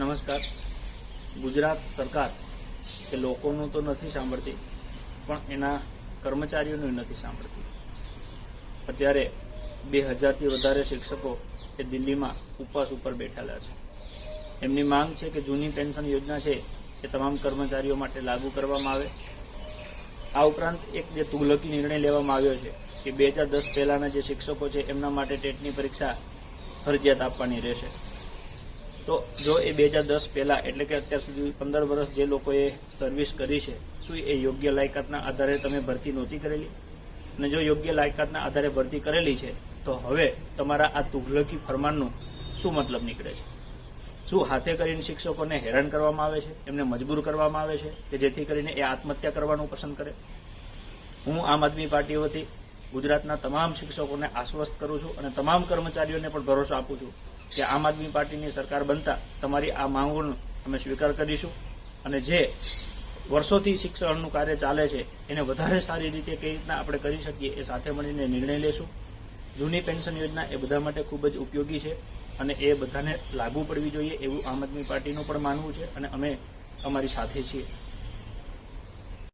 નમસ્કાર. ગુજરાત સરકાર એ લોકોનું તો નથી સાંભળતી, પણ એના કર્મચારીઓનું નથી સાંભળતી. અત્યારે 2000થી વધારે શિક્ષકો એ દિલ્હીમાં ઉપવાસ ઉપર બેઠેલા છે. એમની માંગ છે કે જૂની પેન્શન યોજના છે એ તમામ કર્મચારીઓ માટે લાગુ કરવામાં આવે. આ ઉપરાંત એક જે તુગલકી નિર્ણય લેવામાં આવ્યો છે કે 2010 પહેલાના જે શિક્ષકો છે એમના માટે ટેટની પરીક્ષા ફરજિયાત આપવાની રહેશે. તો જો એ 2010 પહેલા એટલે કે અત્યાર સુધી 15 વર્ષ જે લોકોએ સર્વિસ કરી છે, શું એ યોગ્ય લાયકાતના આધારે તમે ભરતી નહોતી કરેલી? અને જો યોગ્ય લાયકાતના આધારે ભરતી કરેલી છે તો હવે તમારા આ તુગલકી ફરમાનનું શું મતલબ નીકળે છે? શું હાથે કરીને શિક્ષકોને હેરાન કરવામાં આવે છે, એમને મજબૂર કરવામાં આવે છે કે જેથી કરીને એ આત્મહત્યા કરવાનું પસંદ કરે? હું આમ આદમી પાર્ટી વતી ગુજરાતના તમામ શિક્ષકોને આશ્વસ્ત કરું છું અને તમામ કર્મચારીઓને પણ ભરોસો આપું છું કે આમ આદમી પાર્ટીની સરકાર બનતા તમારી આ માંગોનો અમે સ્વીકાર કરીશું અને જે વર્ષોથી શિક્ષણનું કાર્ય ચાલે છે એને વધારે સારી રીતે કઈ રીતના આપણે કરી શકીએ એ સાથે મળીને નિર્ણય લેશું. જૂની પેન્શન યોજના એ બધા માટે ખૂબ જ ઉપયોગી છે અને એ બધાને લાગુ પડવી જોઈએ એવું આમ આદમી પાર્ટીનું પણ માનવું છે અને અમે અમારી સાથે છીએ.